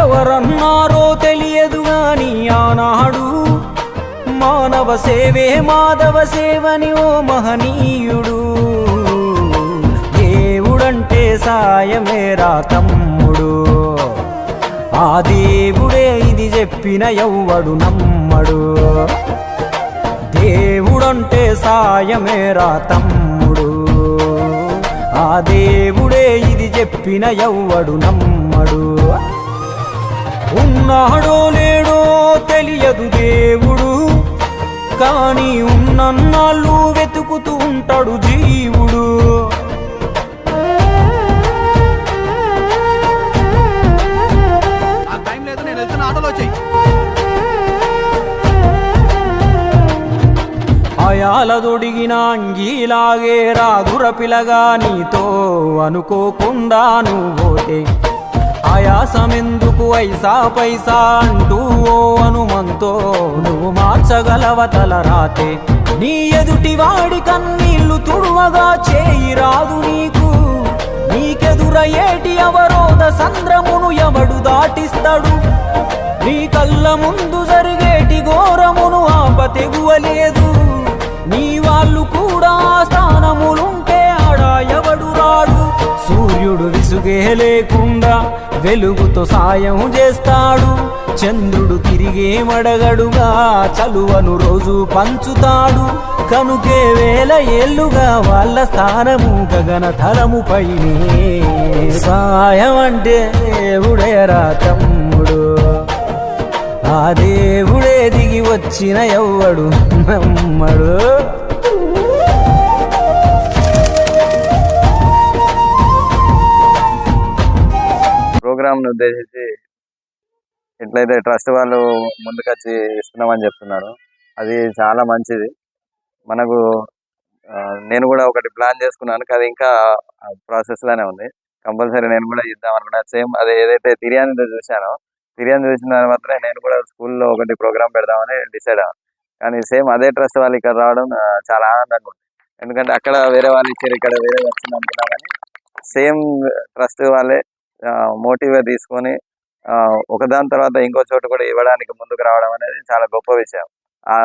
ఎవరన్నారో తెలియదు గాని ఆనాడు మానవ సేవే మాధవ సేవని ఓ మహనీయుడు. దేవుడంటే సాయమేరా తమ్ముడు, ఆ దేవుడే ఇది చెప్పిన ఎవ్వడు నమ్మడు. దేవుడంటే సాయమేరా తమ్ముడు, ఆ దేవుడే ఇది చెప్పిన ఎవ్వడు నమ్మడు. ఉన్నాడో లేడో తెలియదు దేవుడు, కానీ ఉన్నన్నాళ్ళు వెతుకుతూ ఉంటాడు జీవుడు. అయాలదొడిగిన అంగీలాగే రాదుర పిలగా నీతో అనుకోకుండా నువ్వోతే ఆయాసమెందుకు ఐసా పైసా అంటూ ఓ అనుమంతో నువ్వు మార్చగలవ తలరాతే. నీ ఎదుటి వాడి కన్నీళ్లు తుడువగా చేయి రాదు నీకు, నీకెదురయ్యేటి అవరోధ సంద్రమును ఎవడు దాటిస్తాడు. నీ కళ్ళ ముందు జరిగేటి ఘోరమును ఆపతెగువలేదు, నీ వాళ్ళు కూడా స్థానములుంటే ఆడ ఎవడు రాడు. సూర్యుడు విసుగే లేకుండా వెలుగుతో సాయం చేస్తాడు, చంద్రుడు తిరిగే మడగడుగా చలువను రోజు పంచుతాడు. కనుకే వేల ఏళ్ళుగా వాళ్ళ స్థానము గగన తలముపైనే. సాయం అంటే దేవుడేరా తమ్ముడు, ఆ దేవుడే దిగి వచ్చిన ఎవ్వడు నమ్మడు. ప్రోగ్రామ్ను ఉద్దేశించి ఎట్లయితే ట్రస్ట్ వాళ్ళు ముందుకొచ్చి ఇస్తున్నామని చెప్తున్నారు, అది చాలా మంచిది. మనకు నేను కూడా ఒకటి ప్లాన్ చేసుకున్నాను, అది ఇంకా ప్రాసెస్లోనే ఉంది. కంపల్సరీ నేను కూడా ఇద్దాం అనుకున్నాను. సేమ్ అది ఏదైతే తిరియాని చూశానో, తిరియాని చూసిన దాని మాత్రమే నేను కూడా స్కూల్లో ఒకటి ప్రోగ్రామ్ పెడదామని డిసైడ్ అయ్యాను. కానీ సేమ్ అదే ట్రస్ట్ వాళ్ళు ఇక్కడ రావడం చాలా ఆనందంగా ఉంది. ఎందుకంటే అక్కడ వేరే వాళ్ళు ఇచ్చారు, ఇక్కడ వేరే వచ్చింది అనుకున్నా, కానీ సేమ్ ట్రస్ట్ వాళ్ళే మోటివ్గా తీసుకొని ఒకదాని తర్వాత ఇంకో చోటు కూడా ఇవ్వడానికి ముందుకు రావడం అనేది చాలా గొప్ప విషయం. ఆ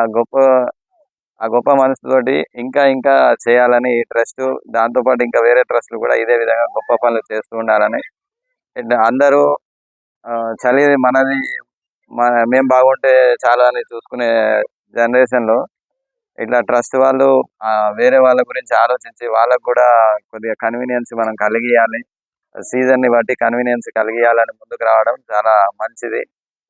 గొప్ప మనసుతోటి ఇంకా ఇంకా చేయాలని ఈ ట్రస్ట్, దాంతోపాటు ఇంకా వేరే ట్రస్టులు కూడా ఇదే విధంగా గొప్ప పనులు చేస్తూ ఉండాలని, అందరూ చదివి మనది మేము బాగుంటే చాలా అని చూసుకునే జనరేషన్లో ఇట్లా ట్రస్ట్ వాళ్ళు వేరే వాళ్ళ గురించి ఆలోచించి వాళ్ళకు కూడా కొద్దిగా కన్వీనియన్స్ మనం కలిగియాలి, సీజన్ని బట్టి కన్వీనియన్స్ కలిగియాలని ముందుకు రావడం చాలా మంచిది.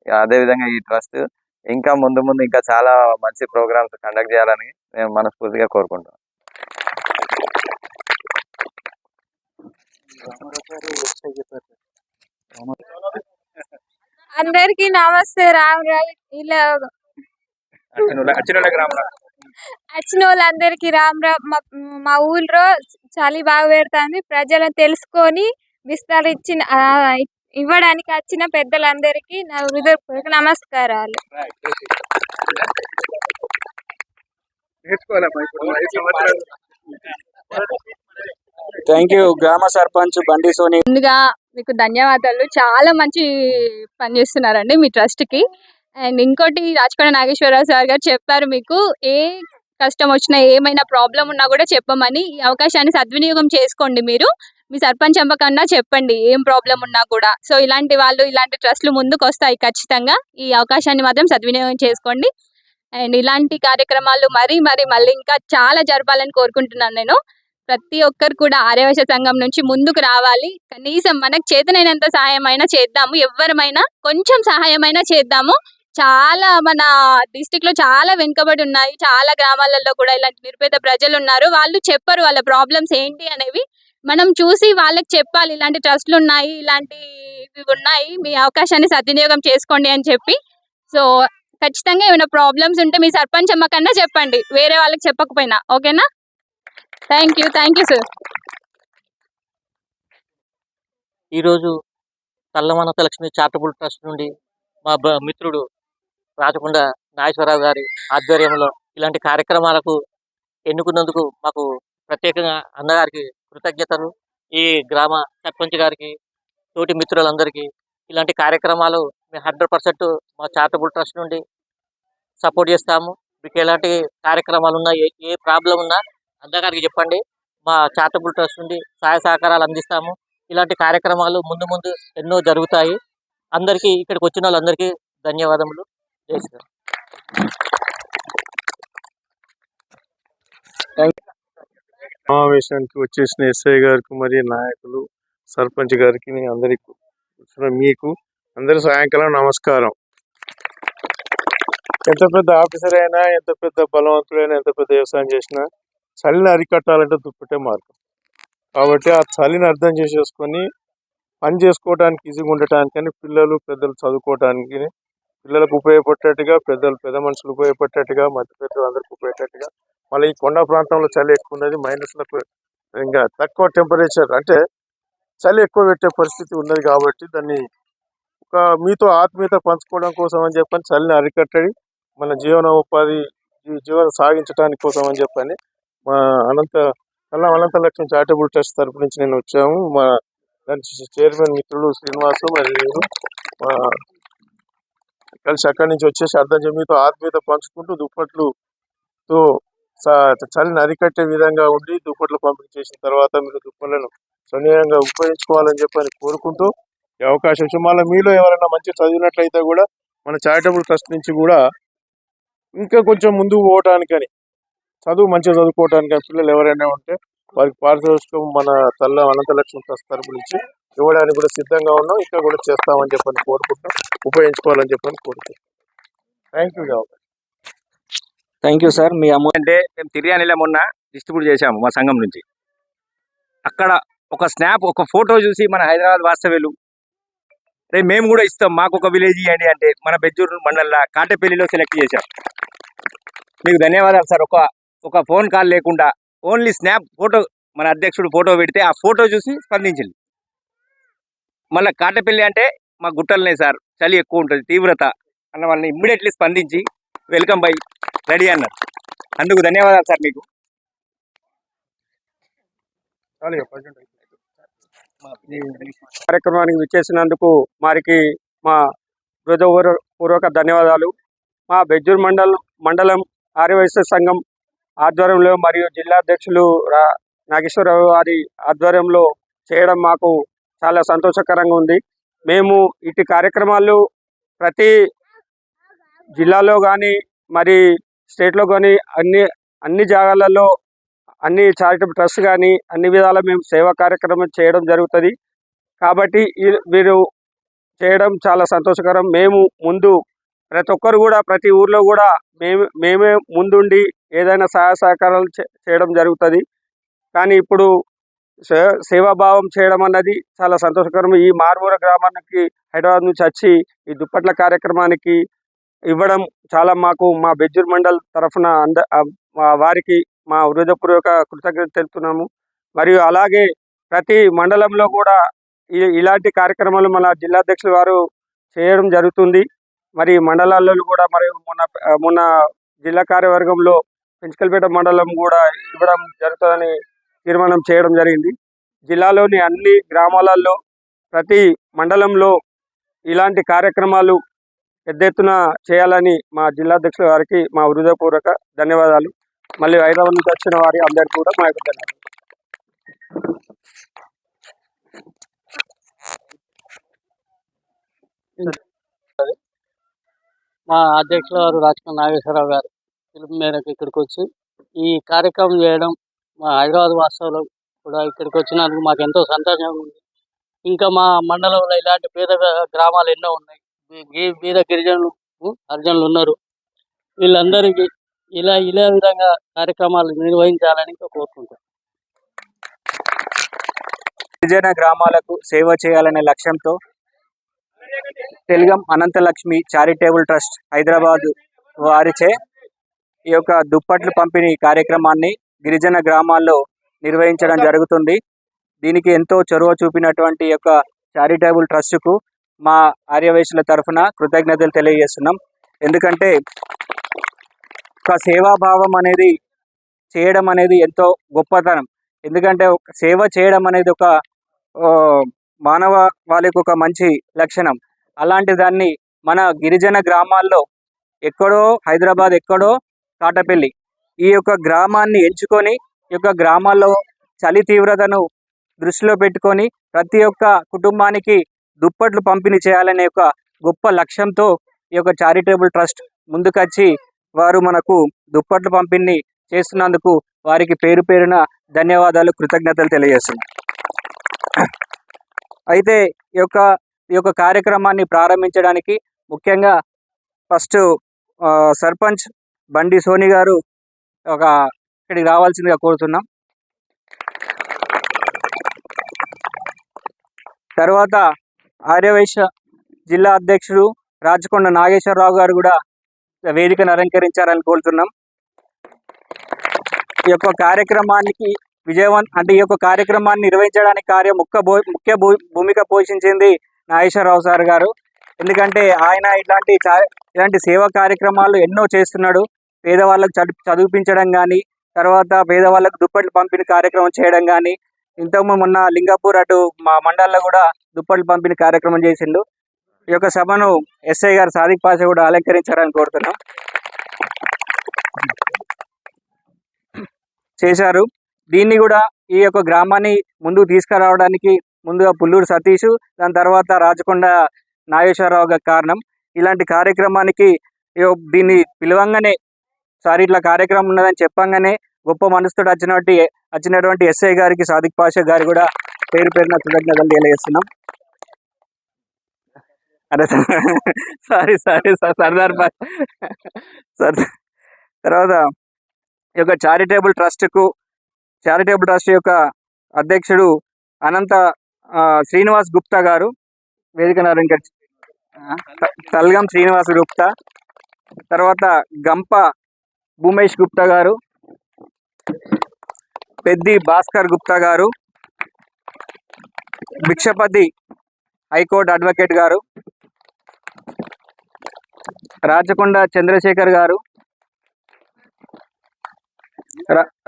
అదేవిధంగా ఈ ట్రస్ట్ ఇంకా ముందు ముందు ఇంకా చాలా మంచి ప్రోగ్రామ్స్ కండక్ట్ చేయాలని నేను మనస్ఫూర్తిగా కోరుకుంటాను. అందరికి నమస్తే. రామ్ ఇలా వచ్చిన వాళ్ళందరికి రామ్ రామ్. మా ఊళ్ళో చలి బాగా పెడుతుంది, ప్రజలను తెలుసుకొని విస్తరించిన ఇవ్వడానికి వచ్చిన పెద్దలందరికీ నా హృదయపూర్వక నమస్కారాలు. థ్యాంక్ యూ గ్రామ సర్పంచ్ బండి సోని. ముందుగా మీకు ధన్యవాదాలు, చాలా మంచి పని చేస్తున్నారండి మీ ట్రస్ట్కి. అండ్ ఇంకోటి, రాచకొండ నాగేశ్వరరావు సార్ గారు చెప్పారు, మీకు ఏ కష్టం వచ్చినా ఏమైనా ప్రాబ్లం ఉన్నా కూడా చెప్పమని. ఈ అవకాశాన్ని సద్వినియోగం చేసుకోండి. మీరు మీ సర్పంచ్ అమ్మకన్నా చెప్పండి ఏం ప్రాబ్లం ఉన్నా కూడా. సో ఇలాంటి వాళ్ళు, ఇలాంటి ట్రస్ట్లు ముందుకు వస్తాయి ఖచ్చితంగా. ఈ అవకాశాన్ని మాత్రం సద్వినియోగం చేసుకోండి. అండ్ ఇలాంటి కార్యక్రమాలు మళ్ళీ ఇంకా చాలా జరపాలని కోరుకుంటున్నాను నేను. ప్రతి ఒక్కరు కూడా ఆర్యవైశ్య సంఘం నుంచి ముందుకు రావాలి. కనీసం మనకు చేతనైనంత సహాయమైనా చేద్దాము, ఎవరమైనా కొంచెం సహాయమైనా చేద్దాము. చాలా మన డిస్టిక్ లో చాలా వెనుకబడి ఉన్నాయి, చాలా గ్రామాలలో కూడా ఇలాంటి నిరుపేద ప్రజలు ఉన్నారు. వాళ్ళు చెప్పరు వాళ్ళ ప్రాబ్లమ్స్ ఏంటి అనేవి. మనం చూసి వాళ్ళకి చెప్పాలి, ఇలాంటి ట్రస్ట్లు ఉన్నాయి, ఇలాంటివి ఉన్నాయి, మీ అవకాశాన్ని సద్వినియోగం చేసుకోండి అని చెప్పి. సో ఖచ్చితంగా ఏమైనా ప్రాబ్లమ్స్ ఉంటే మీ సర్పంచ్ అమ్మ కన్నా చెప్పండి, వేరే వాళ్ళకి చెప్పకపోయినా. ఓకేనా? Thank you sir. ఈరోజు తల్లమనత లక్ష్మి చారిటబుల్ ట్రస్ట్ నుండి మా మిత్రుడు రాచకొండ నాగేశ్వరరావు గారి ఆధ్వర్యంలో ఇలాంటి కార్యక్రమాలకు ఎన్నుకున్నందుకు మాకు ప్రత్యేకంగా అన్నగారికి కృతజ్ఞతలు. ఈ గ్రామ సర్పంచ్ గారికి, తోటి మిత్రులందరికీ ఇలాంటి కార్యక్రమాలు మేము 100% మా చారిటబుల్ ట్రస్ట్ నుండి సపోర్ట్ చేస్తాము. మీకు ఎలాంటి కార్యక్రమాలు ఉన్నా ఏ ప్రాబ్లం ఉన్నా అన్నగారికి చెప్పండి. మా చారిటబుల్ ట్రస్ట్ నుండి సహాయ సహకారాలు అందిస్తాము. ఇలాంటి కార్యక్రమాలు ముందు ముందు ఎన్నో జరుగుతాయి. అందరికీ ఇక్కడికి వచ్చిన వాళ్ళందరికీ ధన్యవాదములు. జై శ్రీరామ్. సమావేశానికి వచ్చేసిన ఎస్ఐ గారికి మరియు నాయకులు సర్పంచ్ గారికి అందరికి మీకు అందరి సాయంకాలం నమస్కారం. ఎంత పెద్ద ఆఫీసర్ అయినా, ఎంత పెద్ద బలవంతుడైనా, ఎంత పెద్ద వ్యవసాయం చేసినా చలిని అరికట్టాలంటే దుప్పటే మార్గం. కాబట్టి ఆ చలిని అర్థం చేసేసుకొని పని చేసుకోవడానికి ఈజీగా ఉండటానికని పిల్లలు పెద్దలు చదువుకోవడానికి, పిల్లలకు ఉపయోగపడేట్టుగా, పెద్ద మనుషులు ఉపయోగపడేట్టుగా, మధ్య పెద్దలు అందరికి ఉపయోగపడేట్టుగా. మళ్ళీ ఈ కొండ ప్రాంతంలో చలి ఎక్కువ ఉన్నది, మైనస్లకు ఇంకా తక్కువ టెంపరేచర్ అంటే చలి ఎక్కువ పెట్టే పరిస్థితి ఉన్నది. కాబట్టి దాన్ని మీతో ఆత్మీయత పంచుకోవడం కోసం అని చెప్పని చలిని అరికట్టడి మన జీవనం సాగించడానికి కోసం అని చెప్పని మా అనంత లక్ష్మి చారిటబుల్ ట్రస్ట్ తరపు నుంచి నేను వచ్చాము. మా దాని చైర్మన్ మిత్రులు శ్రీనివాసు మరియు కలిసి అక్కడి నుంచి వచ్చేసి మీతో ఆత్మీయత పంచుకుంటూ దుప్పట్లుతో చలిని అరికట్టే విధంగా ఉండి దుప్పట్లు పంపిణీ చేసిన తర్వాత మీరు దుప్పట్లను సన్నియంగా ఉపయోగించుకోవాలని చెప్పని కోరుకుంటూ ఈ అవకాశం ఇచ్చి, మళ్ళీ మీలో ఎవరైనా మంచి చదివినట్లయితే కూడా మన చారిటబుల్ ట్రస్ట్ నుంచి కూడా ఇంకా కొంచెం ముందుకు పోవటానికని, మంచిగా చదువుకోవటానికి పిల్లలు ఎవరైనా ఉంటే వారికి పారితోషికం మన అనంతలక్ష్మి ట్రస్ట్ తరపు నుంచి ఇవ్వడానికి కూడా సిద్ధంగా ఉన్నాం. ఇంకా కూడా చేస్తామని చెప్పని కోరుకుంటాం, ఉపయోగించుకోవాలని చెప్పని కోరుకుంటాం. Thank you sir. Me amount అంటే మేము తిరియానిలో మొన్న డిస్ట్రిబ్యూట్ చేశాము మా సంఘం నుంచి. అక్కడ ఒక స్నాప్, ఒక ఫోటో చూసి మన హైదరాబాద్ వాస్తవ్యులు రేపు మేము కూడా ఇస్తాం, మాకు ఒక విలేజ్ ఇవ్వండి అంటే మన బెజ్జూరు మండలంలో కాటేపల్లిలో సెలెక్ట్ చేశాం. మీకు ధన్యవాదాలు సార్. ఒక ఫోన్ కాల్ లేకుండా ఓన్లీ స్నాప్ ఫోటో, మన అధ్యక్షుడు ఫోటో పెడితే ఆ ఫోటో చూసి స్పందించింది. మళ్ళీ కాటేపల్లి అంటే మా గుట్టలనే సార్, చలి ఎక్కువ ఉంటుంది, తీవ్రత అన్న వాళ్ళని ఇమ్మీడియట్లీ స్పందించి వెల్కమ్ బై రెడీ అన్నారు. అందుకు ధన్యవాదాలు సార్ మీకు. కార్యక్రమానికి విచ్చేసినందుకు వారికి మా హృదయపూర్వక ధన్యవాదాలు. మా బెజ్జూర్ మండలం ఆర్యవైశ్య సంఘం ఆధ్వర్యంలో మరియు జిల్లా అధ్యక్షులు నాగేశ్వరరావు వారి ఆధ్వర్యంలో చేయడం మాకు చాలా సంతోషకరంగా ఉంది. మేము ఇటు కార్యక్రమాలు ప్రతి జిల్లాలో కానీ మరి స్టేట్లో కానీ అన్ని జాగాలలో, అన్ని చారిటబుల్ ట్రస్ట్ కానీ అన్ని విధాలా మేము సేవా కార్యక్రమం చేయడం జరుగుతుంది. కాబట్టి వీరు చేయడం చాలా సంతోషకరం. మేము ముందు ప్రతి ఒక్కరు కూడా ప్రతి ఊర్లో కూడా మేమే ముందుండి ఏదైనా సహాయ సహకారాలు చేయడం జరుగుతుంది. కానీ ఇప్పుడు సేవాభావం చేయడం అన్నది చాలా సంతోషకరం. ఈ మారుమూల గ్రామానికి హైదరాబాద్ నుంచి వచ్చి ఈ దుప్పట్ల కార్యక్రమానికి ఇవ్వడం చాలా మాకు మా బెజ్జూర్ మండల్ తరఫున వారికి మా హృదయపూర్వక కృతజ్ఞత తెలుపుతున్నాము. మరియు అలాగే ప్రతి మండలంలో కూడా ఇలాంటి కార్యక్రమాలు మన జిల్లా అధ్యక్షులు వారు చేయడం జరుగుతుంది. మరి మండలాల్లో కూడా మరి మొన్న జిల్లా కార్యవర్గంలో పెంచకల్పేట మండలం కూడా ఇవ్వడం జరుగుతుందని తీర్మానం చేయడం జరిగింది. జిల్లాలోని అన్ని గ్రామాలలో ప్రతి మండలంలో ఇలాంటి కార్యక్రమాలు పెద్ద ఎత్తున చేయాలని మా జిల్లా అధ్యక్షుల వారికి మా హృదయపూర్వక ధన్యవాదాలు. మళ్ళీ హైదరాబాద్ నుంచి వచ్చిన వారి అందరికీ కూడా మా యొక్క ధన్యవాదాలు. మా అధ్యక్షుల వారు రాచకొండ నాగేశ్వరరావు గారు పిలుపు మేరకు ఇక్కడికి వచ్చి ఈ కార్యక్రమం చేయడం, మా హైదరాబాద్ వాస్తవులు కూడా ఇక్కడికి వచ్చినందుకు మాకు ఎంతో సంతోషంగా ఉంది. ఇంకా మా మండలంలో ఇలాంటి పేద గ్రామాలు ఎన్నో ఉన్నాయి. పేద గిరిజనులు హరిజనులు ఉన్నారు. వీళ్ళందరికీ ఇలా విధంగా కార్యక్రమాలు నిర్వహించాలని కోరుకుంటాం. గిరిజన గ్రామాలకు సేవ చేయాలనే లక్ష్యంతో తెలుగం అనంతలక్ష్మి చారిటబుల్ ట్రస్ట్ హైదరాబాద్ వారిచే ఈ యొక్క దుప్పట్లు పంపిణీ కార్యక్రమాన్ని గిరిజన గ్రామాల్లో నిర్వహించడం జరుగుతుంది. దీనికి ఎంతో చొరవ చూపినటువంటి యొక్క చారిటబుల్ ట్రస్ట్కు మా ఆర్యవైశ్యుల తరఫున కృతజ్ఞతలు తెలియజేస్తున్నాం. ఎందుకంటే ఒక సేవాభావం అనేది చేయడం అనేది ఎంతో గొప్పతనం. ఎందుకంటే సేవ చేయడం అనేది ఒక వాళ్ళకి ఒక మంచి లక్షణం. అలాంటి దాన్ని మన గిరిజన గ్రామాల్లో ఎక్కడో హైదరాబాద్, ఎక్కడో కాటపల్లి, ఈ యొక్క గ్రామాన్ని ఎంచుకొని ఈ యొక్క గ్రామాల్లో చలి తీవ్రతను దృష్టిలో పెట్టుకొని ప్రతి ఒక్క కుటుంబానికి దుప్పట్లు పంపిణీ చేయాలనే ఒక గొప్ప లక్ష్యంతో ఈ యొక్క చారిటబుల్ ట్రస్ట్ ముందుకొచ్చి వారు మనకు దుప్పట్లు పంపిణీ చేస్తున్నందుకు వారికి పేరు పేరున ధన్యవాదాలు, కృతజ్ఞతలు తెలియజేస్తున్నాను. అయితే ఈ యొక్క కార్యక్రమాన్ని ప్రారంభించడానికి ముఖ్యంగా ఫస్ట్ సర్పంచ్ బండి సోని గారు ఇక్కడికి రావాల్సిందిగా కోరుతున్నాం. తర్వాత ఆర్యవైశ్య జిల్లా అధ్యక్షుడు రాచకొండ నాగేశ్వరరావు గారు కూడా వేదికను అలంకరించారని కోరుతున్నాం. ఈ యొక్క కార్యక్రమానికి ఈ యొక్క కార్యక్రమాన్ని నిర్వహించడానికి ముఖ్య భూమిక పోషించింది నాగేశ్వరరావు సార్ గారు. ఎందుకంటే ఆయన ఇలాంటి సేవా కార్యక్రమాలు ఎన్నో చేస్తున్నాడు. పేదవాళ్ళకు చదివించడం కానీ, తర్వాత పేదవాళ్ళకు దుప్పట్లు పంపిణీ కార్యక్రమం చేయడం కానీ, ఇంతకుముందు మొన్న లింగాపూర్ అటు మా మండలంలో కూడా దుప్పట్లు పంపిణీ కార్యక్రమం చేసిండు. ఈ యొక్క సభను ఎస్ఐ గారు సాదిక్ పాషా కూడా అలంకరించారని కోరుతున్నాం. చేశారు. దీన్ని కూడా ఈ యొక్క గ్రామాన్ని ముందుకు తీసుకురావడానికి ముందుగా పుల్లూరు సతీష్, దాని తర్వాత రాచకొండ నాగేశ్వరరావు గారి కారణం. ఇలాంటి కార్యక్రమానికి దీన్ని పిలవంగానే సార్ ఇట్లా కార్యక్రమం ఉన్నదని చెప్పంగానే గొప్ప మనసుతో వచ్చినటువంటి ఎస్ఐ గారికి సాదిక్ పాషా గారు కూడా పేరు పేరున కృతజ్ఞతలు తెలియజేస్తున్నాం. అరే సారీ సర్దార్ సార్. తర్వాత ఈ యొక్క చారిటబుల్ ట్రస్ట్ యొక్క అధ్యక్షుడు అనంత శ్రీనివాస్ గుప్తా గారు వేదికను అలంకరించి, తల్గం శ్రీనివాస్ గుప్తా, తర్వాత గంప భూమేష్ గుప్తా గారు, పెద్ది భాస్కర్ గుప్తా గారు, భిక్షపతి హైకోర్టు అడ్వకేట్ గారు, రాచకొండ చంద్రశేఖర్ గారు,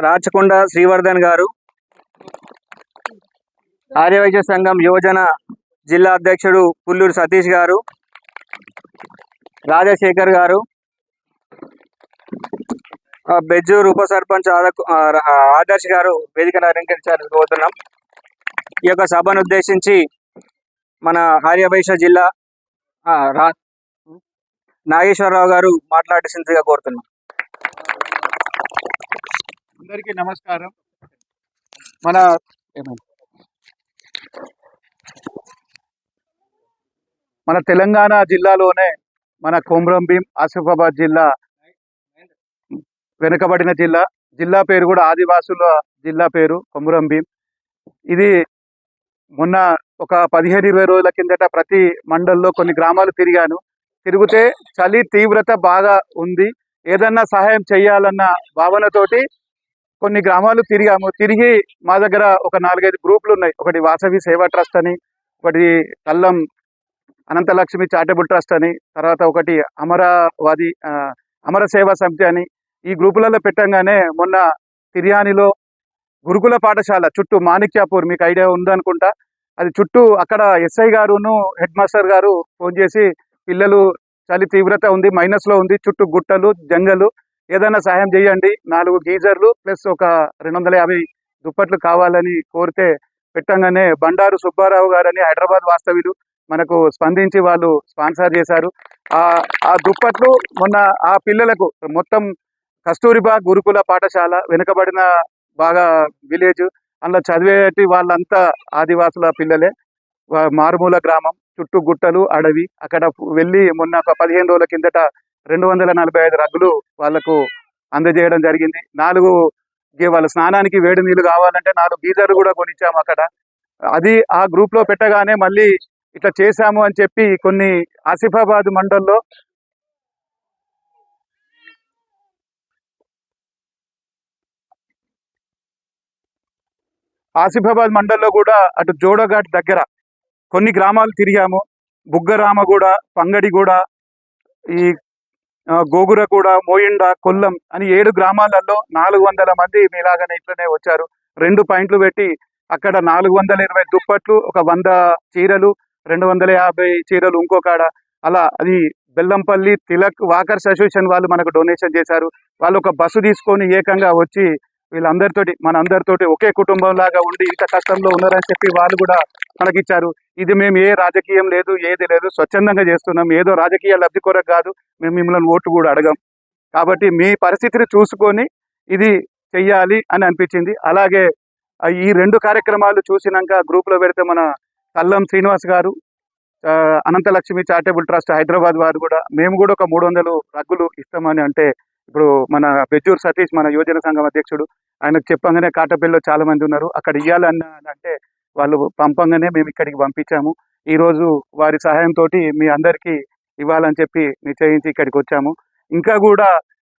రాచకొండ శ్రీవర్ధన్ గారు, ఆర్యవైశ్య సంఘం యువజన జిల్లా అధ్యక్షుడు పుల్లూరు సతీష్ గారు, రాజశేఖర్ గారు, బెజ్జూరు ఉప సర్పంచ్ ఆదర్శ్ గారు వేదికను అలంకరించాలని కోరుతున్నాం. ఈ యొక్క సభను ఉద్దేశించి మన ఆర్యవైశ్య జిల్లా నాగేశ్వరరావు గారు మాట్లాడాల్సిందిగా కోరుతున్నాం. అందరికీ నమస్కారం. మన తెలంగాణ జిల్లాలోనే మన కొమ్రం భీం ఆసిఫాబాద్ జిల్లా వెనుకబడిన జిల్లా పేరు కూడా ఆదివాసుల జిల్లా పేరు కొమ్రం భీం. ఇది మొన్న ఒక 15-20 రోజుల కిందట ప్రతి మండల్లో కొన్ని గ్రామాలు తిరిగితే చలి తీవ్రత బాగా ఉంది, ఏదన్నా సహాయం చేయాలన్న భావనతోటి కొన్ని గ్రామాలు తిరిగి మా దగ్గర ఒక 4-5 గ్రూపులు ఉన్నాయి. ఒకటి వాసవి సేవా ట్రస్ట్ అని, ఒకటి కల్లం అనంతలక్ష్మి చారిటబుల్ ట్రస్ట్ అని, తర్వాత ఒకటి అమర సేవా సమితి అని. ఈ గ్రూపులలో పెట్టంగానే మొన్న తిర్యానిలో గురుకుల పాఠశాల చుట్టూ మాణిక్యాపూర్, మీకు ఐడియా ఉందనుకుంటా, అది చుట్టూ అక్కడ ఎస్ఐ గారును హెడ్ మాస్టర్ గారు ఫోన్ చేసి పిల్లలు చలి తీవ్రత ఉంది, మైనస్లో ఉంది, చుట్టూ గుట్టలు జంగలు, ఏదైనా సహాయం చేయండి, 4 గీజర్లు ప్లస్ ఒక 250 దుప్పట్లు కావాలని కోరితే పెట్టంగానే బండారు సుబ్బారావు గారని హైదరాబాద్ వాస్తవ్యులు మనకు స్పందించి వాళ్ళు స్పాన్సర్ చేశారు. ఆ దుప్పట్లు మొన్న ఆ పిల్లలకు మొత్తం కస్తూరిబా గురుకుల పాఠశాల వెనుకబడిన బాగా విలేజ్, అందులో చదివేటి వాళ్ళంతా ఆదివాసుల పిల్లలే, మారుమూల గ్రామం, చుట్టూ గుట్టలు అడవి. అక్కడ వెళ్ళి మొన్న ఒక 15 రోజుల కిందట 245 రగ్గులు వాళ్ళకు అందజేయడం జరిగింది. 4 వాళ్ళ స్నానానికి వేడి నీళ్ళు కావాలంటే 4 గీజర్లు కూడా కొనిచ్చాము అక్కడ. అది ఆ గ్రూప్లో పెట్టగానే మళ్ళీ ఇట్లా చేశాము అని చెప్పి కొన్ని ఆసిఫాబాద్ మండల్లో కూడా అటు జోడఘాట్ దగ్గర కొన్ని గ్రామాలు తిరిగాము. బుగ్గరామగూడ, పంగడిగూడ, ఈ గోగురగూడ, మోయిండ, కొల్లం అని 7 గ్రామాలలో 400 మంది మీలాగానే ఇట్లనే వచ్చారు. 2 పాయింట్లు పెట్టి అక్కడ 420 దుప్పట్లు, ఒక 100 చీరలు, 250 చీరలు ఇంకో కాడ, అలా అది బెల్లంపల్లి తిలక్ వాకర్స్ అసోసియేషన్ వాళ్ళు మనకు డొనేషన్ చేశారు. వాళ్ళు ఒక బస్సు తీసుకొని ఏకంగా వచ్చి వీళ్ళందరితోటి మన అందరితోటి ఒకే కుటుంబం లాగా ఉండి ఇంత కష్టంలో ఉన్నారని చెప్పి వాళ్ళు కూడా మనకిచ్చారు. ఇది మేము ఏ రాజకీయం లేదు, ఏది లేదు, స్వచ్ఛందంగా చేస్తున్నాం. ఏదో రాజకీయ లబ్ధి కొరకు కాదు, మేము మిమ్మల్ని ఓటు కూడా అడగం. కాబట్టి మీ పరిస్థితిని చూసుకొని ఇది చెయ్యాలి అని అనిపించింది. అలాగే ఈ 2 కార్యక్రమాలు చూసినాక గ్రూప్లో పెడితే మన కల్లం శ్రీనివాస్ గారు, అనంతలక్ష్మి చారిటబుల్ ట్రస్ట్ హైదరాబాద్ వారు కూడా మేము కూడా ఒక 300 రగ్గులు ఇస్తామని అంటే, ఇప్పుడు మన బెజ్జూర్ సతీష్ మన యువజన సంఘం అధ్యక్షుడు, ఆయనకు చెప్పంగానే కాటపల్లిలో చాలా మంది ఉన్నారు, అక్కడ ఇవ్వాలన్న అంటే వాళ్ళు పంపంగానే మేము ఇక్కడికి పంపించాము. ఈరోజు వారి సహాయంతో మీ అందరికీ ఇవ్వాలని చెప్పి నిశ్చయించి ఇక్కడికి వచ్చాము. ఇంకా కూడా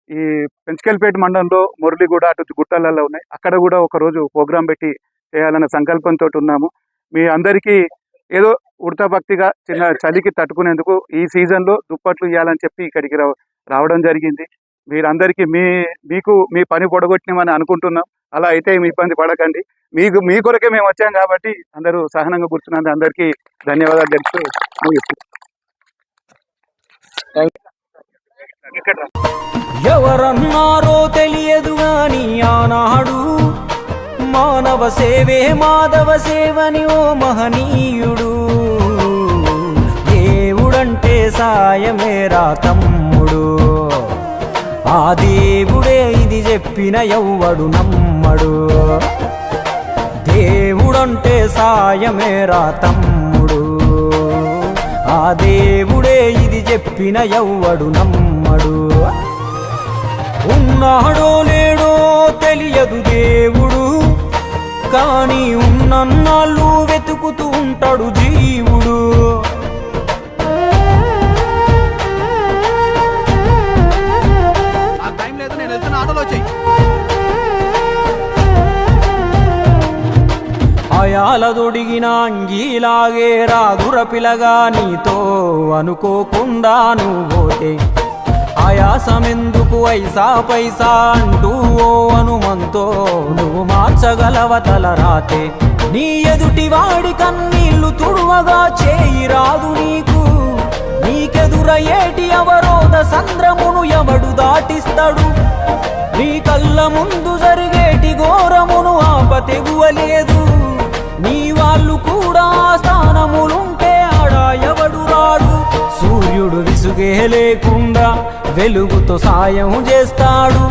ఈ పెంచకల్పేట మండలంలో మురళిగూడ అటు గుట్టలలో ఉన్నాయి, అక్కడ కూడా ఒకరోజు ప్రోగ్రాం పెట్టి చేయాలన్న సంకల్పంతో ఉన్నాము. మీ అందరికీ ఏదో ఉడతాభక్తిగా చిన్న చలికి తట్టుకునేందుకు ఈ సీజన్లో దుప్పట్లు ఇవ్వాలని చెప్పి ఇక్కడికి రావడం జరిగింది. మీరందరికీ మీకు మీ పని పొడగొట్టినామని అనుకుంటున్నాం. అలా అయితే మీ ఇబ్బంది పడకండి. మీ కొరకే మేము వచ్చాం కాబట్టి అందరూ సహనంగా కూర్చున్నందుకు అందరికీ ధన్యవాదాలు తెలుస్తూ ఎవరన్నారో తెలియదు గాని ఆనాడు మానవ సేవే మాధవ సేవని ఓ మహనీయుడు. దేవుడంటే సాయమేరా తమ్ముడు, ఆ దేవుడే ఇది చెప్పిన ఎవ్వడు నమ్మడు. దేవుడంటే సాయమేరా తమ్ముడు, ఆ దేవుడే ఇది చెప్పిన ఎవ్వడు నమ్మడు. ఉన్నాడో లేడో తెలియదు దేవుడు, కానీ ఉన్నన్నాళ్ళు వెతుకుతూ ఉంటాడు జీవుడు. అయాలదొడిగిన అంగీలాగే రాదుర పిలగా నీతో అనుకోకుండా నువ్వోతే, ఆయాసమెందుకు ఐసా పైసా అంటూ ఓ అనుమంతో నువ్వు మార్చగలవ తల రాతే. నీ ఎదుటి వాడి కన్నీళ్లు తుడువగా చేయి రాదు నీకు, నీకెదురయ్యేటి అవరోధ సంద్రమును ఎవడు దాటిస్తాడు. నీ కళ్ళ ముందు జరిగేటి ఘోరమును ఆపతెగువలేదు, నీ వాళ్ళు కూడా స్థానములుంటే ఆడా ఎవడు రాడు. సూర్యుడు విసుగే లేకుండా వెలుగుతో సాయం చేస్తాడు,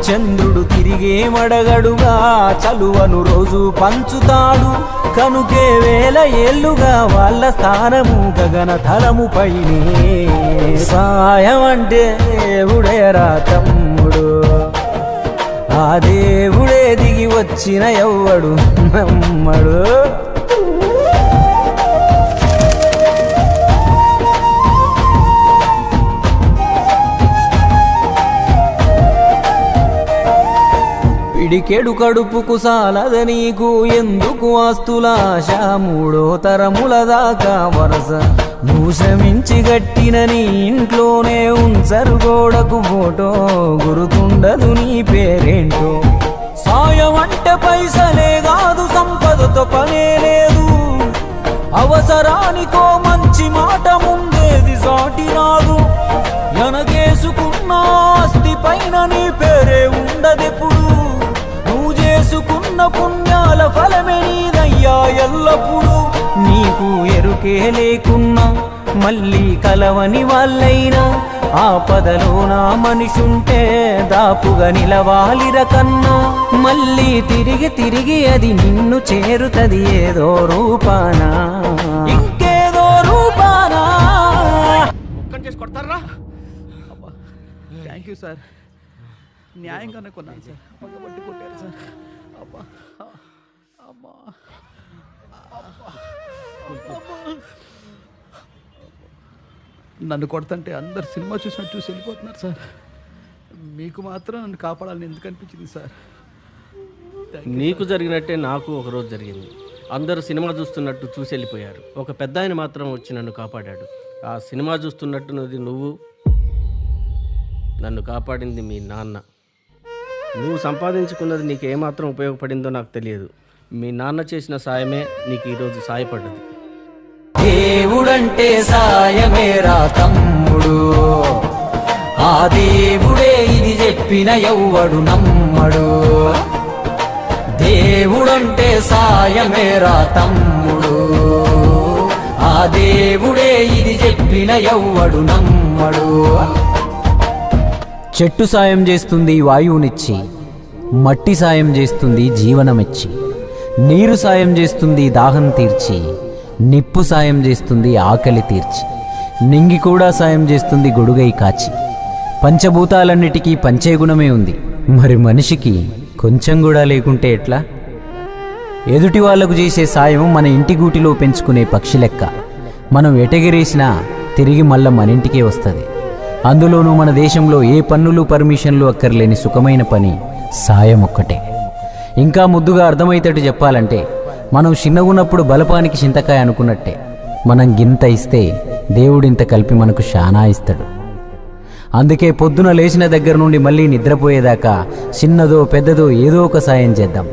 చంద్రుడు తిరిగే మడగడుగా చలువను రోజు పంచుతాడు. కనుకే వేల ఏళ్ళుగా వాళ్ళ స్థానము గగన తలముపైనే. సాయం అంటే దేవుడేరా తమ్ముడు, ఆ దేవుడే దిగి వచ్చిన ఎవ్వడు నమ్మడు. పిడికెడు కడుపుకు సాలద నీకు ఎందుకు ఆస్తులాశ, 3వ తరముల దాకా వరస నువ్వు శ్రమించి గట్టిన నీ ఇంట్లోనే ఉంచరు గోడకు ఫోటో, గురుతుండదు నీ పేరేంటో. సాయం అంటే పైసలే కాదు, సంపదతో పనే లేదు, అవసరానికో మంచి మాట ముందేది సాటి రాదు. ఎనగేసుకున్న ఆస్తి పైన నీ పేరే ఉండదెప్పుడు, నువ్వు చేసుకున్న పుణ్యాల ఫలమే నీదయ్యా ఎల్లప్పుడు. నీకు ఎరుకే లేకున్నా మళ్ళీ కలవని వాళ్ళైనా, ఆపదలో నా మనిషుంటే దాపుగా నిలవాలిర కన్నా. మళ్ళీ తిరిగి తిరిగి అది నిన్ను చేరుతది ఏదో రూపానా, ఇంకేదో రూపానా. చేసి కొడతారా? థ్యాంక్ యూ సార్, న్యాయంగానే కొన్నాను సార్, పగబట్టి కొట్టారు సార్. అబ్బా అమ్మా నన్ను కొడతంటే అందరు సినిమా చూసినట్టు చూసి వెళ్ళిపోతున్నారు సార్, మీకు మాత్రం నన్ను కాపాడాలని ఎందుకు అనిపించింది సార్? నీకు జరిగినట్టే నాకు ఒకరోజు జరిగింది. అందరూ సినిమా చూస్తున్నట్టు చూసి వెళ్ళిపోయారు, ఒక పెద్ద ఆయన మాత్రం వచ్చి నన్ను కాపాడాడు. ఆ సినిమా చూస్తున్నట్టున్నది నువ్వు, నన్ను కాపాడింది మీ నాన్న. నువ్వు సంపాదించుకున్నది నీకు ఏమాత్రం ఉపయోగపడిందో నాకు తెలియదు, మీ నాన్న చేసిన సాయమే నీకు ఈరోజు సాయపడ్డది. దేవుడంటే సాయమేరా తమ్ముడు, ఆ దేవుడే ఇది చెప్పిన ఎవ్వడు నమ్మడు. దేవుడంటే సాయమేరా తమ్ముడు, ఆ దేవుడే ఇది చెప్పిన ఎవ్వడు నమ్మడు. చెట్టు సాయం చేస్తుంది వాయువునిచ్చి, మట్టి సాయం చేస్తుంది జీవనమిచ్చి, నీరు సాయం చేస్తుంది దాహం తీర్చి, నిప్పు సాయం చేస్తుంది ఆకలి తీర్చి, నింగి కూడా సాయం చేస్తుంది గొడుగై కాచి. పంచభూతాలన్నిటికీ పంచే గుణమే ఉంది, మరి మనిషికి కొంచెం కూడా లేకుంటే ఎట్లా? ఎదుటి వాళ్లకు చేసే సాయం మన ఇంటి గూటిలో పెంచుకునే పక్షి లెక్క. మనం ఎటగిరేసినా తిరిగి మళ్ళా మన ఇంటికే వస్తుంది. అందులోనూ మన దేశంలో ఏ పన్నులు పర్మిషన్లు అక్కర్లేని సుఖమైన పని సాయం ఒక్కటే. ఇంకా ముద్దుగా అర్థమయ్యేటట్టు చెప్పాలంటే, మనం చిన్నగున్నప్పుడు బలపానికి చింతకాయ అనుకున్నట్టే, మనం గింత ఇస్తే దేవుడింత కలిపి మనకు శానా ఇస్తాడు. అందుకే పొద్దున లేచిన దగ్గర నుండి మళ్ళీ నిద్రపోయేదాకా చిన్నదో పెద్దదో ఏదో ఒక సాయం చేద్దాం.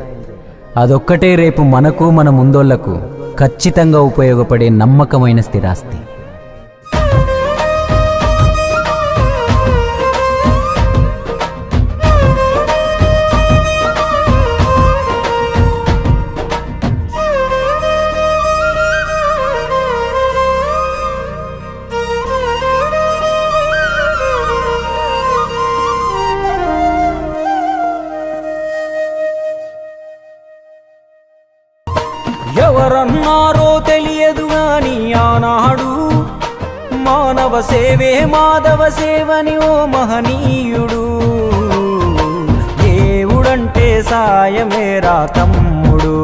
అదొక్కటే రేపు మనకు మన ముందోళ్లకు ఖచ్చితంగా ఉపయోగపడే నమ్మకమైన స్థిరాస్తి. ఎవరన్నారో తెలియదు గాని ఆనాడు మానవ సేవే మాధవ సేవని ఓ మహనీయుడు. దేవుడంటే సాయమేరా తమ్ముడు,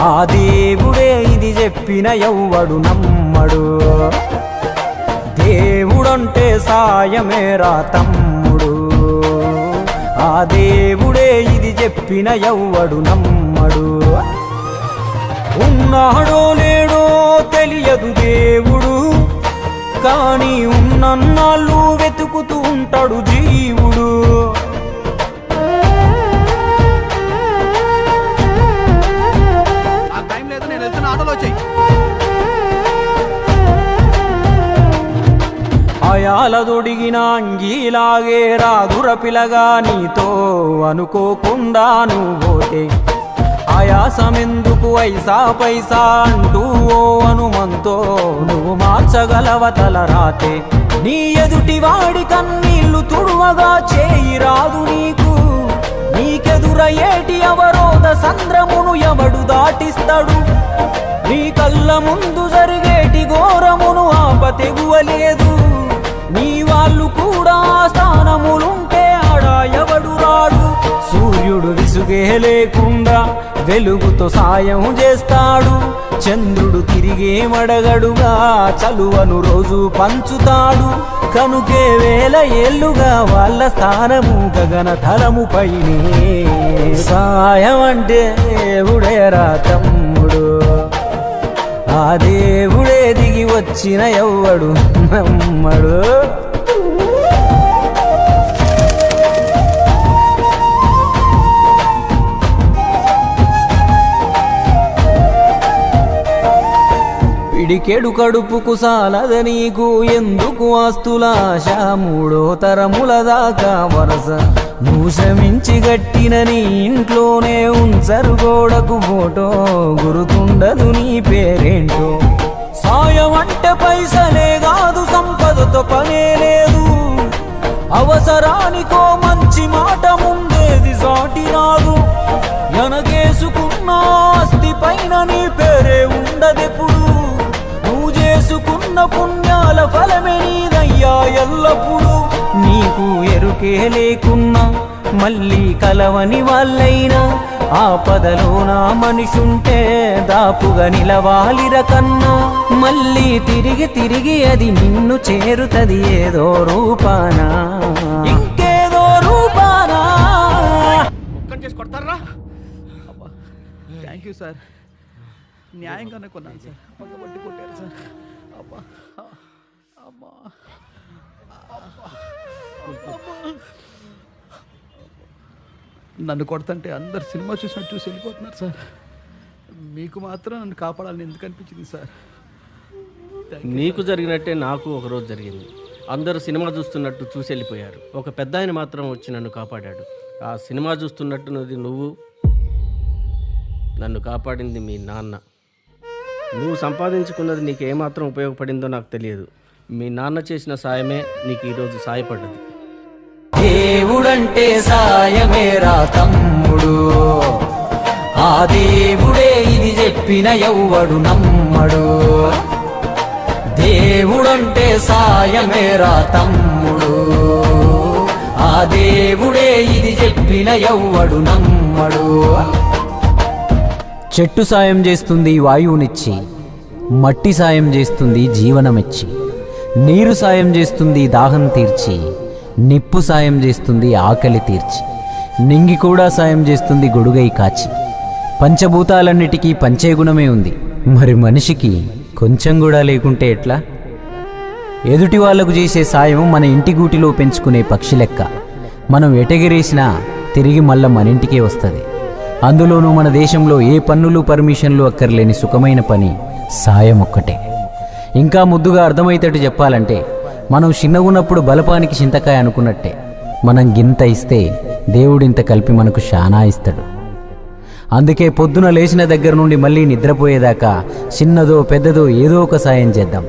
ఆ దేవుడే ఇది చెప్పిన ఎవ్వడు నమ్మడు. దేవుడంటే సాయమేరా తమ్ముడు, ఆ దేవుడే ఇది చెప్పిన ఎవ్వడు నమ్మడు. ఉన్నాడో లేడో తెలియదు దేవుడు, కానీ ఉన్నన్నాళ్ళు వెతుకుతూ ఉంటాడు జీవుడు. ఆ టైం లేదు, నేను వెళ్తున్న ఆటోలో వచ్చాయి. అయాల దొడిగిన అంగీలాగే రాదుర పిలగా నీతో అనుకోకుండా నువ్వు పోతే. ఆయాసమెందుకు ఐసా పైసా అంటూ ఓ అనుమంతో నువ్వు మార్చగలవ తల రాతే. నీ ఎదుటి వాడి కన్నీళ్లు తుడువగా చేయి రాదు నీకు. నీకెదురయ్యేటి అవరోధ సంద్రమును ఎవడు దాటిస్తాడు? నీ కళ్ళ ముందు జరిగేటి ఘోరమును ఆపతెగువలేదు. నీ వాళ్ళు కూడా స్థానములుంటే ఆడా ఎవడు రాడు. సూర్యుడు విసుగే లేకుండా వెలుగుతో సాయం చేస్తాడు. చంద్రుడు తిరిగే మడగడుగా చలువను రోజు పంచుతాడు. కనుకే వేల ఏళ్ళుగా వాళ్ళ స్థానము గగన తలముపైనే. సాయం అంటే దేవుడేరా తమ్ముడు, ఆ దేవుడే దిగి వచ్చిన ఎవ్వడు నమ్మడు. పిడికెడు కడుపుకు సాలద నీకు ఎందుకు ఆస్తులాశ? మూడో తరముల దాకా వరస నువ్వు శ్రమించి గట్టిన నీ ఇంట్లోనే ఉంచరు గోడకు ఫోటో, గుర్తుండదు నీ పేరేంటో. సాయం అంటే పైసలే కాదు, సంపదతో పనే లేదు. అవసరానికో మంచి మాట ముందేది సాటి రాదు. ఎనగేసుకున్న ఆస్తి పైన నీ పేరే ఉండదెప్పుడు. నువ్వు చేసుకున్న పుణ్యాల ఫలమే నీదయ్యా ఎల్లప్పుడు. నీకు ఎరుకే లేకున్నా మళ్ళీ కలవని వాళ్ళైనా ఆపదలో నా మనిషుంటే దాపుగా నిలవాలిర కన్నా. మళ్ళీ తిరిగి తిరిగి అది నిన్ను చేరుతది ఏదో రూపానా, ఇంకేదో రూపానా. ఒక్కని చేసి కొడతారా? అబ్బా, థ్యాంక్ యూ సార్. న్యాయంగానే కొన్నాను సార్, పగబట్టి కొట్టారు సార్. అబ్బా అబ్బా నన్ను కొడుతుంటే అందరు సినిమా చూసినట్టు చూసి వెళ్ళిపోతున్నారు సార్. మీకు మాత్రం నన్ను కాపాడాలని ఎందుకు అనిపించింది సార్? నీకు జరిగినట్టే నాకు ఒకరోజు జరిగింది. అందరూ సినిమా చూస్తున్నట్టు చూసి వెళ్ళిపోయారు. ఒక పెద్ద ఆయన మాత్రం వచ్చి నన్ను కాపాడాడు. ఆ సినిమా చూస్తున్నట్టున్నది నువ్వు, నన్ను కాపాడింది మీ నాన్న. నువ్వు సంపాదించుకున్నది నీకు ఏమాత్రం ఉపయోగపడిందో నాకు తెలియదు. మీ నాన్న చేసిన సాయమే నీకు ఈరోజు సాయపడ్డది. దేవుడంటే సాయమేరా తమ్ముడు, ఆ దేవుడే ఇది చెప్పిన ఎవ్వడు నమ్మడు. దేవుడంటే సాయమేరా తమ్ముడు, ఆ దేవుడే ఇది చెప్పిన ఎవ్వడు నమ్మడు. చెట్టు సాయం చేస్తుంది వాయువునిచ్చి, మట్టి సాయం చేస్తుంది జీవనమిచ్చి, నీరు సాయం చేస్తుంది దాహం తీర్చి, నిప్పు సాయం చేస్తుంది ఆకలి తీర్చి, నింగి కూడా సాయం చేస్తుంది గొడుగై కాచి. పంచభూతాలన్నిటికీ పంచే గుణమే ఉంది, మరి మనిషికి కొంచెం కూడా లేకుంటే ఎట్లా? ఎదుటి వాళ్లకు చేసే సాయం మన ఇంటి గూటిలో పెంచుకునే పక్షి లెక్క. మనం ఎటగిరేసినా తిరిగి మళ్ళా మన ఇంటికే వస్తుంది. అందులోనూ మన దేశంలో ఏ పన్నులు పర్మిషన్లు అక్కర్లేని సుఖమైన పని సాయం ఒక్కటే. ఇంకా ముద్దుగా అర్థమయ్యేటట్టు చెప్పాలంటే, మనం చిన్నగున్నప్పుడు బలపానికి చింతకాయ అనుకున్నట్టే, మనం గింత ఇస్తే దేవుడింత కలిపి మనకు శానా ఇస్తాడు. అందుకే పొద్దున లేచిన దగ్గర నుండి మళ్ళీ నిద్రపోయేదాకా చిన్నదో పెద్దదో ఏదో ఒక సాయం చేద్దాం.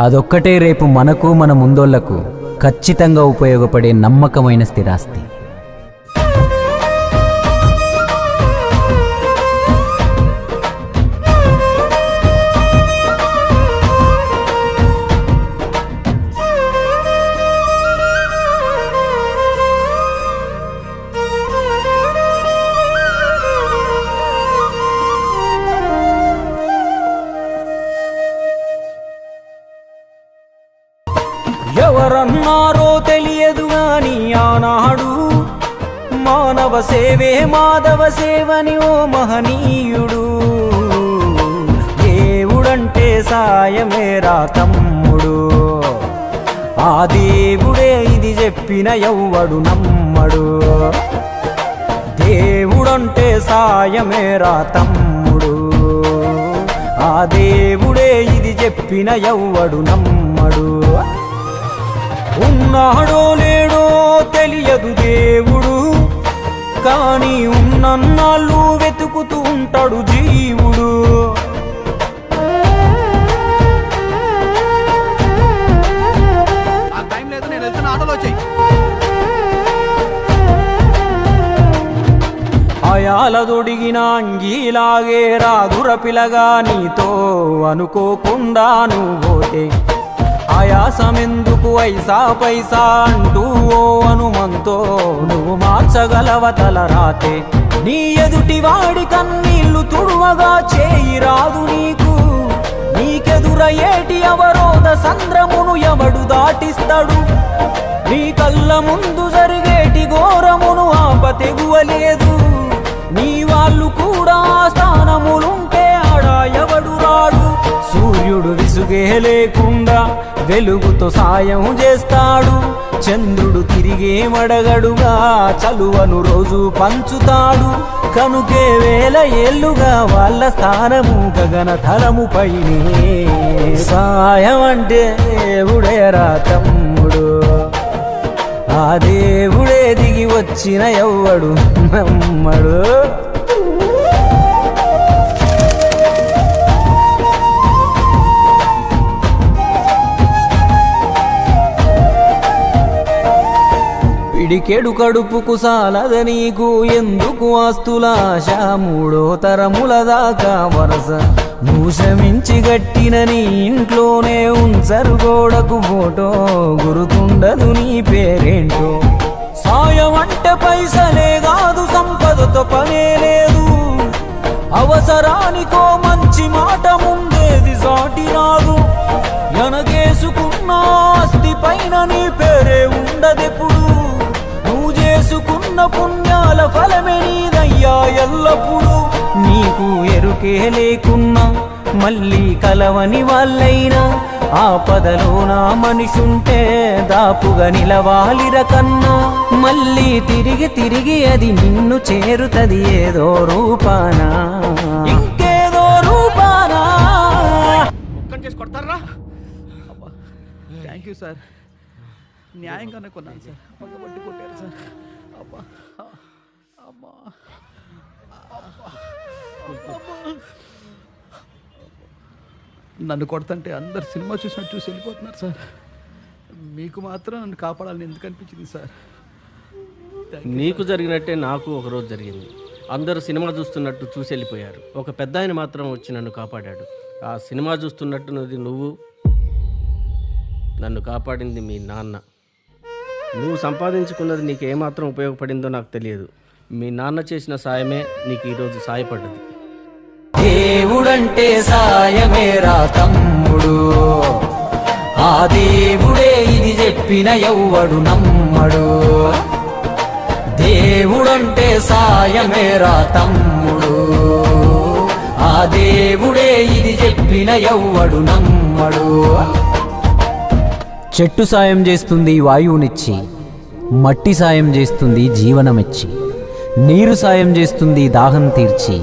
అదొక్కటే రేపు మనకు మన ముందోళ్లకు ఖచ్చితంగా ఉపయోగపడే నమ్మకమైన స్థిరాస్తి. ఎవరన్నారో తెలియదు గాని ఆనాడు మానవ సేవే మాధవ సేవని ఓ మహనీయుడు. దేవుడంటే సాయమేరా తమ్ముడు, ఆ దేవుడే ఇది చెప్పిన ఎవ్వడు నమ్మడు. దేవుడంటే సాయమేరా తమ్ముడు, ఆ దేవుడే ఇది చెప్పిన ఎవ్వడు నమ్మడు. ఉన్నాడో లేడో తెలియదు దేవుడు, కానీ ఉన్నన్నాళ్ళు వెతుకుతూ ఉంటాడు జీవుడు. నాకు టైం లేదు, నేను వెళ్తున్న ఆటోలో వచ్చాయి. అయాల దొడిగిన అంగీలాగే రాదుర పిలగా నీతో అనుకోకుండా నువ్వు పోతే, ఆయాసమెందుకు ఐసా పైసా అంటూ ఓ అనుమంతో నువ్వు మార్చగలవ తల రాతే. నీ ఎదుటి వాడి కన్నీళ్లు తుడువగా చేయి రాదు నీకు, నీకెదురయ్యేటి అవరోధ సంద్రమును ఎవడు దాటిస్తాడు. నీ కళ్ళ ముందు జరిగేటి ఘోరమును ఆపతెగువలేదు, నీ వాళ్ళు కూడా స్థానములుంటే ఆడా ఎవడు రాడు. సూర్యుడు విసుగే లేకుండా వెలుగుతో సాయం చేస్తాడు, చంద్రుడు తిరిగే మడగడుగా చలువను రోజు పంచుతాడు. కనుకే వేల ఏళ్ళుగా వాళ్ళ స్థానము గగన తలముపైనే. సాయం అంటే దేవుడేరా తమ్ముడు, ఆ దేవుడే దిగి వచ్చిన ఎవ్వడు నమ్మడు. పిడికెడు కడుపుకు సాలద నీకు ఎందుకు ఆస్తులాశ, మూడో తరముల దాకా వరస. నువ్వు శ్రమించి గట్టిన నీ ఇంట్లోనే ఉంచరు గోడకు ఫోటో, గుర్తుండదు నీ పేరేంటో. సాయం అంటే పైసలే కాదు, సంపదతో పనే లేదు. అవసరానికో మంచి మాట ముందేది సాటి రాదు. ఎనగేసుకున్న ఆస్తి పైన నీ పేరే ఉండదెప్పుడు, నువ్వు చేసుకున్న పుణ్యాల ఫలమే నీదయ్యా ఎల్లప్పుడు. నీకు ఎరుకే లేకున్నా మళ్ళీ కలవని వాళ్ళైనా ఆపదలోన మనిషుంటే దాపుగా నిలవాలిర కన్నా. మళ్ళీ తిరిగి తిరిగి అది నిన్ను చేరుతది ఏదో రూపానా, ఇంకేదో రూపానా. చేసి కొడతారా? అబ్బా థ్యాంక్ యూ సార్, న్యాయంగానే కొన్నాను సార్, పగబట్టి కొట్టారు సార్. అబ్బా అమ్మా నన్ను కొడతంటే అందరు సినిమా చూసినట్టు చూసి వెళ్ళిపోతున్నారు సార్. మీకు మాత్రం నన్ను కాపాడాలని ఎందుకు అనిపించింది సార్? నీకు జరిగినట్టే నాకు ఒకరోజు జరిగింది. అందరూ సినిమా చూస్తున్నట్టు చూసి వెళ్ళిపోయారు. ఒక పెద్ద ఆయన మాత్రం వచ్చి నన్ను కాపాడాడు. ఆ సినిమా చూస్తున్నట్టున్నది నువ్వు, నన్ను కాపాడింది మీ నాన్న. నువ్వు సంపాదించుకున్నది నీకు ఏమాత్రం ఉపయోగపడిందో నాకు తెలియదు. మీ నాన్న చేసిన సాయమే నీకు ఈరోజు సాయపడ్డది. దేవుడంటే సాయమేరా తమ్ముడు, ఆ దేవుడే ఇది చెప్పిన ఎవ్వడు నమ్మడు. దేవుడంటే సాయమేరా తమ్ముడు, ఆ దేవుడే ఇది చెప్పిన ఎవ్వడు నమ్మడు. చెట్టు సాయం చేస్తుంది వాయువునిచ్చి, మట్టి సాయం చేస్తుంది జీవనమిచ్చి, నీరు సాయం చేస్తుంది దాహం తీర్చి,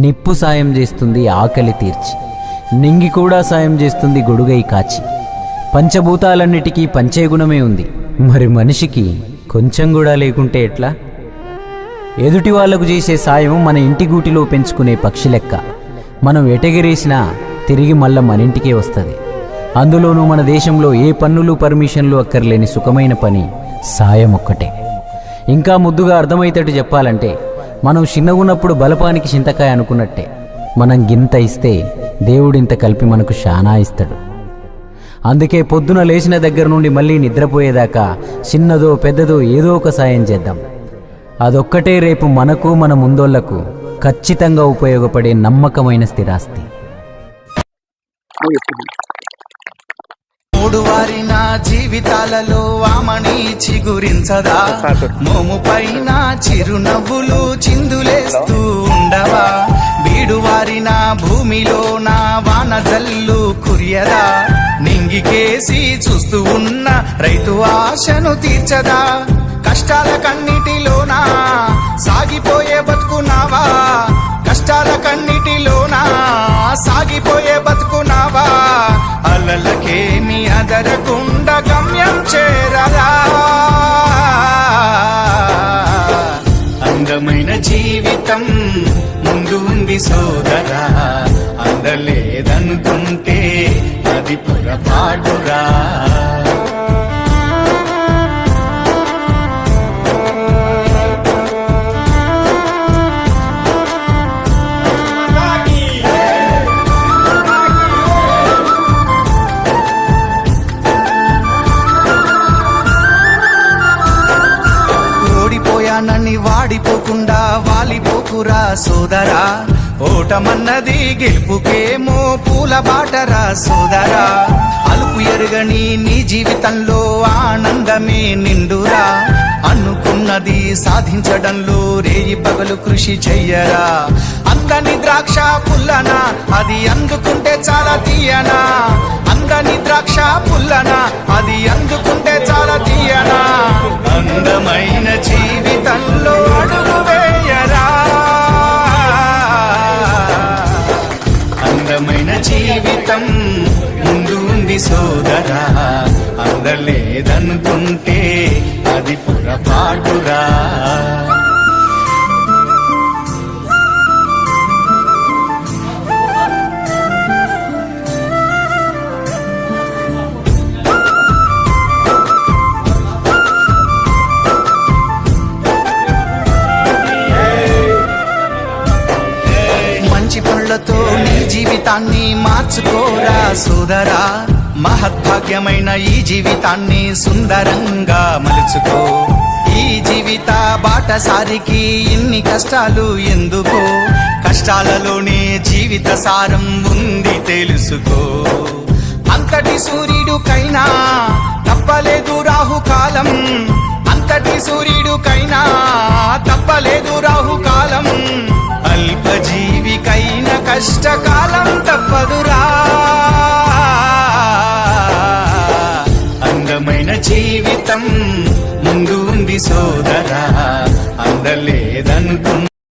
నిప్పు సాయం చేస్తుంది ఆకలి తీర్చి, నింగి కూడా సాయం చేస్తుంది గొడుగై కాచి. పంచభూతాలన్నిటికీ పంచే గుణమే ఉంది, మరి మనిషికి కొంచెం కూడా లేకుంటే ఎట్లా? ఎదుటి వాళ్లకు చేసే సాయం మన ఇంటి గూటిలో పెంచుకునే పక్షి లెక్క. మనం ఎటెగిరేసినా తిరిగి మళ్ళా మన ఇంటికే వస్తుంది. అందులోనూ మన దేశంలో ఏ పన్నులు పర్మిషన్లు అక్కర్లేని సుఖమైన పని సాయం ఒక్కటే. ఇంకా ముద్దుగా అర్థమయ్యేటట్టు చెప్పాలంటే, మనం చిన్నగున్నప్పుడు బలపానికి చింతకాయ అనుకున్నట్టే, మనం గింత ఇస్తే దేవుడింత కలిపి మనకు శానా ఇస్తాడు. అందుకే పొద్దున లేచిన దగ్గర నుండి మళ్ళీ నిద్రపోయేదాకా చిన్నదో పెద్దదో ఏదో ఒక సాయం చేద్దాం. అదొక్కటే రేపు మనకు మన ముందోళ్లకు ఖచ్చితంగా ఉపయోగపడే నమ్మకమైన స్థిరాస్తి. మూడు వారిన జీవితాలలో ఆమని చిగురించదా, మోము పైన చిరునవ్వులు చిందులేస్తూ ఉండవా, బీడు వారిన భూమిలో నా వాన జల్లు కురియదా, నింగికేసి చూస్తూ ఉన్న రైతు ఆశను తీర్చదా, కష్టాల కన్నిటిలోనా సాగిపోయే బతుకున్నావా, కష్టాల కన్నిటిలోనా సాగిపోయే బతుకున్నావా, అలలకేమి అదరకుండా గమ్యం చేరదా. అందమైన జీవితం ముందు ఉంది సోదరా, అందలేదనుకుంటే అది పొరపాటురా. ఓడిపోయానని వాడిపోకుండా వాలిపోకురా సోదరా, ఓటమన్నది గెలుపుకేమో పూల బాటరా సోదరా, అలుపు ఎరుగని నీ జీవితంలో ఆనందమే నిండురా, అనుకున్నది సాధించడంలో రేయి పగలు కృషి చెయ్యరా, అందని ద్రాక్ష పుల్లనా అది అందుకుంటే చాలా తీయనా, అందని ద్రాక్ష పుల్లనా అది అందుకుంటే చాలా తీయనా, అందమైన జీవితంలో అడుగు వేయరా, అందమైన జీవితం ముందు ఉంది సోదరా, అందలేదనుకుంటే అది పొరపాటురా. మంచి పనులతో నీ జీవితాన్ని మార్చుకోరా సోదరా, మహద్భాగ్యమైన ఈ జీవితాన్ని సుందరంగా మలుచుకో, ఈ జీవిత బాటసారికి ఇన్ని కష్టాలు ఎందుకో, కష్టాలలోనే జీవిత సారం ఉంది తెలుసుకో, అంతటి సూర్యుడికైనా తప్పలేదు రాహుకాలం, అంతటి సూర్యుడికైనా తప్పలేదు రాహుకాలం, అల్పజీవికైన కష్టకాలం తప్పదురా, అందమైన జీవితం ముందు ఉంది సోదరా, అందలేదనుకున్న